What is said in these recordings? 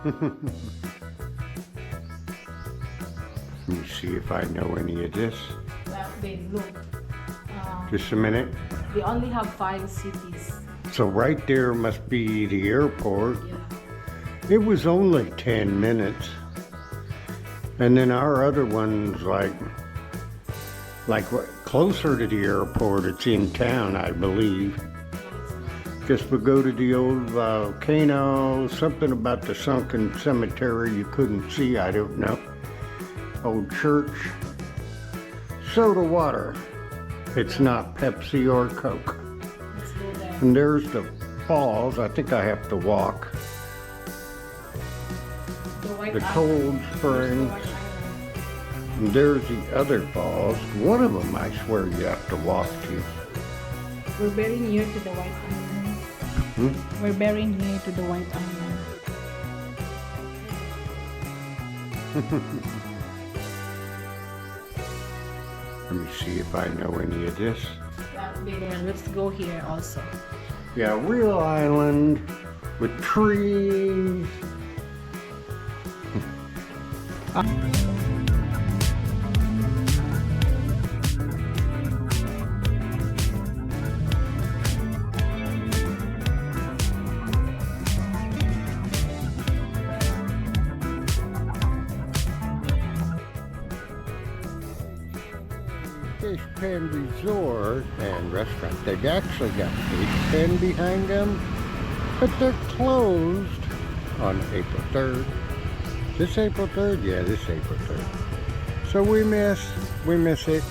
Let me see if I know any of this. Well, then look. Just a minute. We only have 5 cities. So right there must be the airport. Yeah. It was only 10 minutes. And then our other one's like what, closer to the airport. It's in town, I believe. Just we go to the old volcano, something about the sunken cemetery you couldn't see, I don't know. Old church. Soda water. It's not Pepsi or Coke. Let's go there. And there's the falls. I think I have to walk. The cold spring. And there's the other falls. One of them I swear you have to walk to. We're very near to the White Island. We're very near to the White Island. Let me see if I know any of this. Let's go here also. Yeah, real island with trees. Fish Pen Resort and Restaurant. They've actually got Fish Pen behind them, but they're closed on April 3rd. This April 3rd? Yeah, this April 3rd. So we miss it.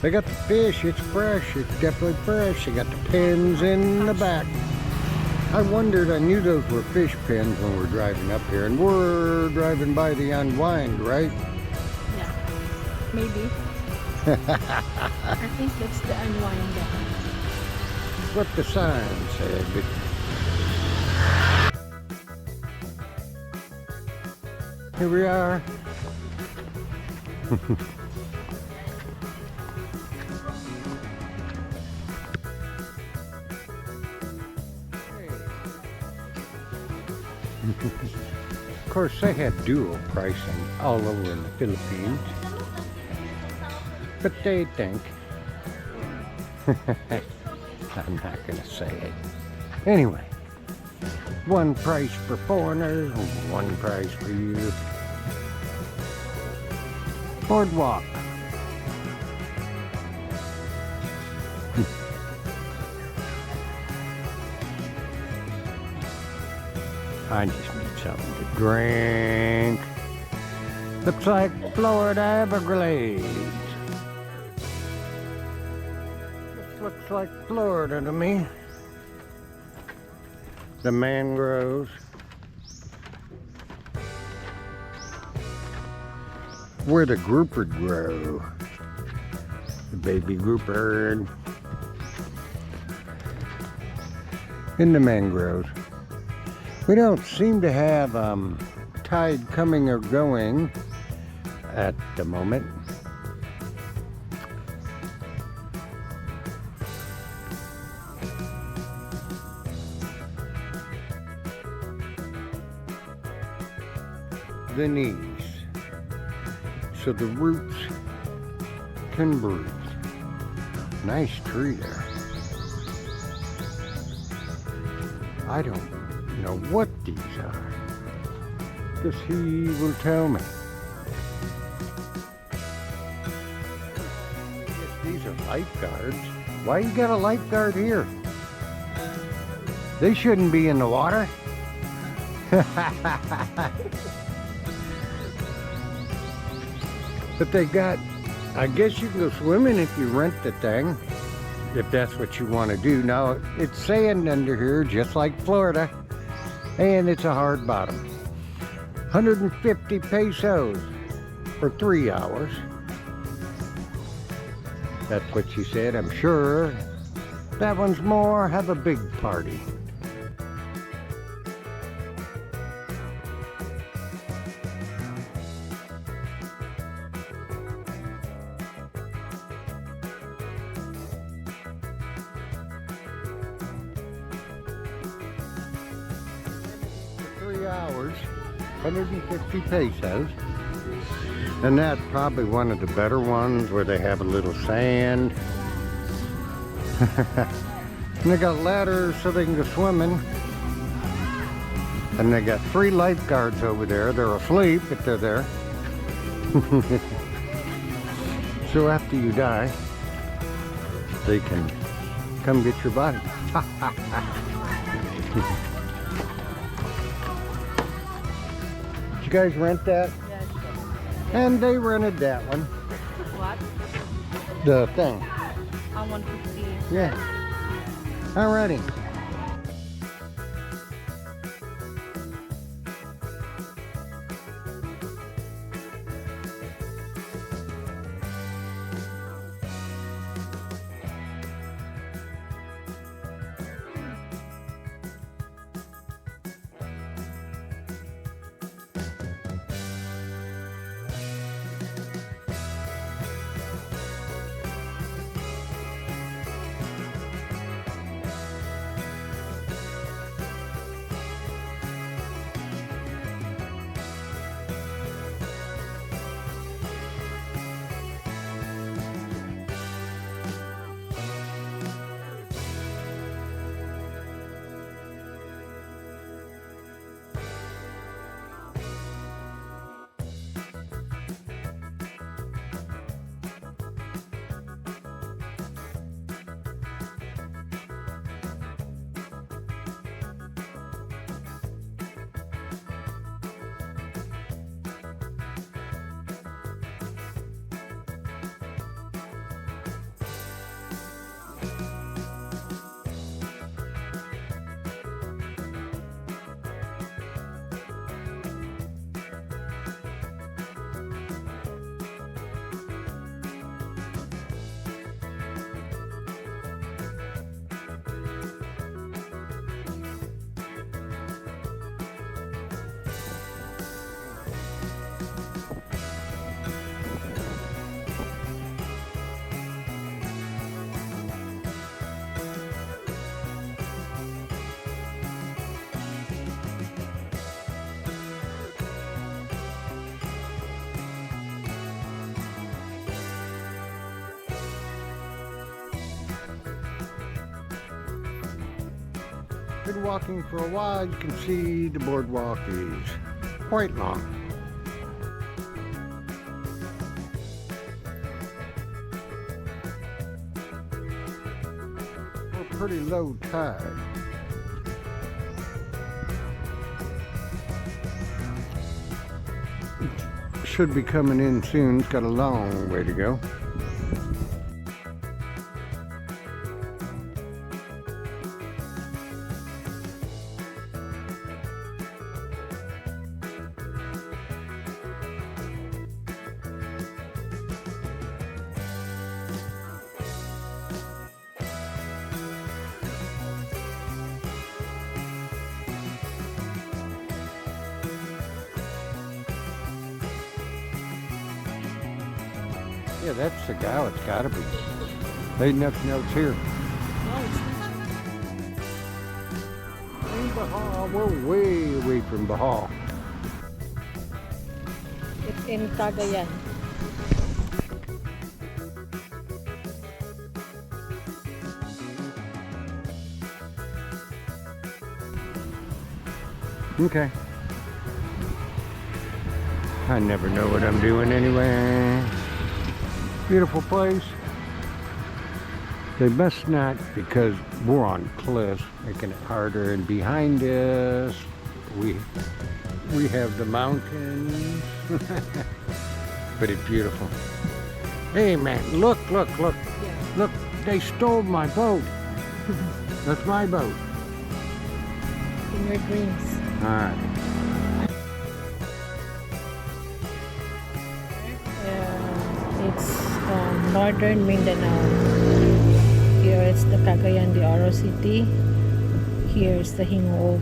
They got the fish, it's fresh, it's definitely fresh. They got the pens in the back. I wondered, I knew those were fish pens when we were driving up here, and we're driving by the Unwind, right? Yeah, maybe. I think that's the Unwind. What the sign said. Here we are. Of course, they have dual pricing all over in the Philippines. But they think, I'm not going to say it. Anyway, one price for foreigners, one price for you. Boardwalk. I just need something to drink. Looks like Florida Everglades. This looks like Florida to me. The mangroves. Where the grouper grow. The baby grouper. In the mangroves. We don't seem to have tide coming or going at the moment. The knees, so the roots can breathe. Nice tree there. I don't know what these are. Guess he will tell me. I guess these are lifeguards. Why you got a lifeguard here? They shouldn't be in the water. But they got, I guess you can go swimming if you rent the thing, if that's what you want to do. Now, it's sand under here, just like Florida, and it's a hard bottom. 150 pesos for 3 hours. That's what she said, I'm sure. That one's more, have a big party. hours, 150 pesos. And that's probably one of the better ones where they have a little sand. And they got ladders so they can go swimming. And they got 3 lifeguards over there. They're asleep, but they're there. So after you die, they can come get your body. Did you guys rent that? Yes. And they rented that one. What? The thing. 150. Yeah. Alrighty. Been walking for a while. You can see the boardwalk is quite long. We're pretty low tide. Should be coming in soon. It's got a long way to go. Yeah, that's the gal. It's gotta be. Ain't nothing else here. In Bahal, we're way away from Bahal. It's in Cagayan. Okay. I never know what I'm doing anyway. Beautiful place. They must not, because we're on cliffs, making it harder. And behind us, we have the mountains. But it's beautiful. Hey man, look. Yeah. Look, they stole my boat. That's my boat. In your dreams. All right. It's northern Mindanao. Here it's the Cagayan de Oro City. Here's the Hingog.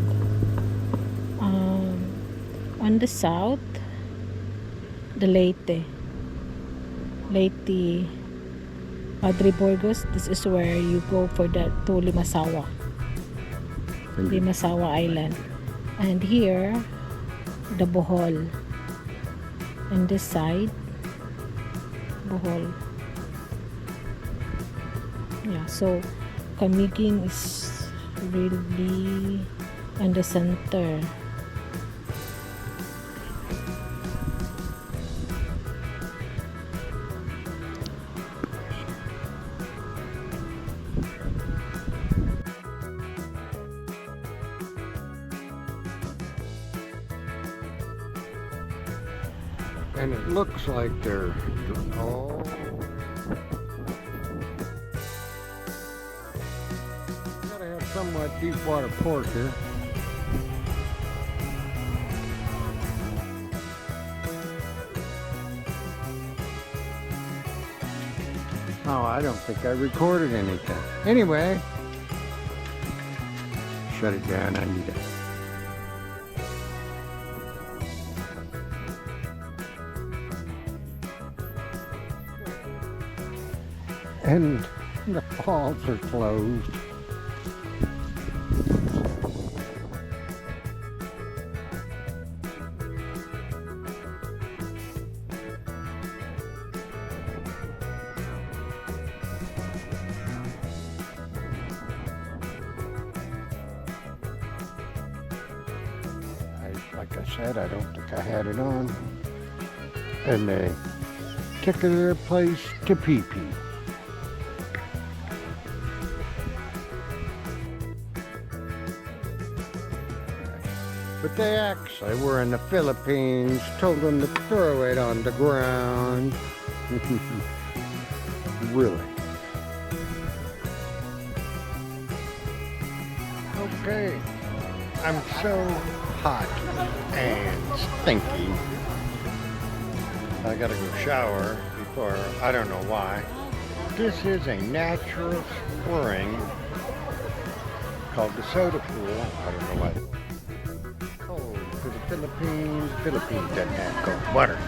On the south, the Leyte, Padre Burgos. This is where you go for the to Limasawa Island. And here the Bohol. And this side, Bohol. Yeah, so Camiguin is really in the center. And it looks like they're all gotta have somewhat deep water port here. Oh, I don't think I recorded anything. Anyway, shut it down. I need it. And the falls are closed. Like I said, I don't think I had it on. And a particular place to pee-pee. But they actually were in the Philippines, told them to throw it on the ground. Really? Okay. I'm so hot and stinky. I gotta go shower before, I don't know why. This is a natural spring called the soda pool. I don't know why. Cold to the Philippines. Philippines doesn't have cold water.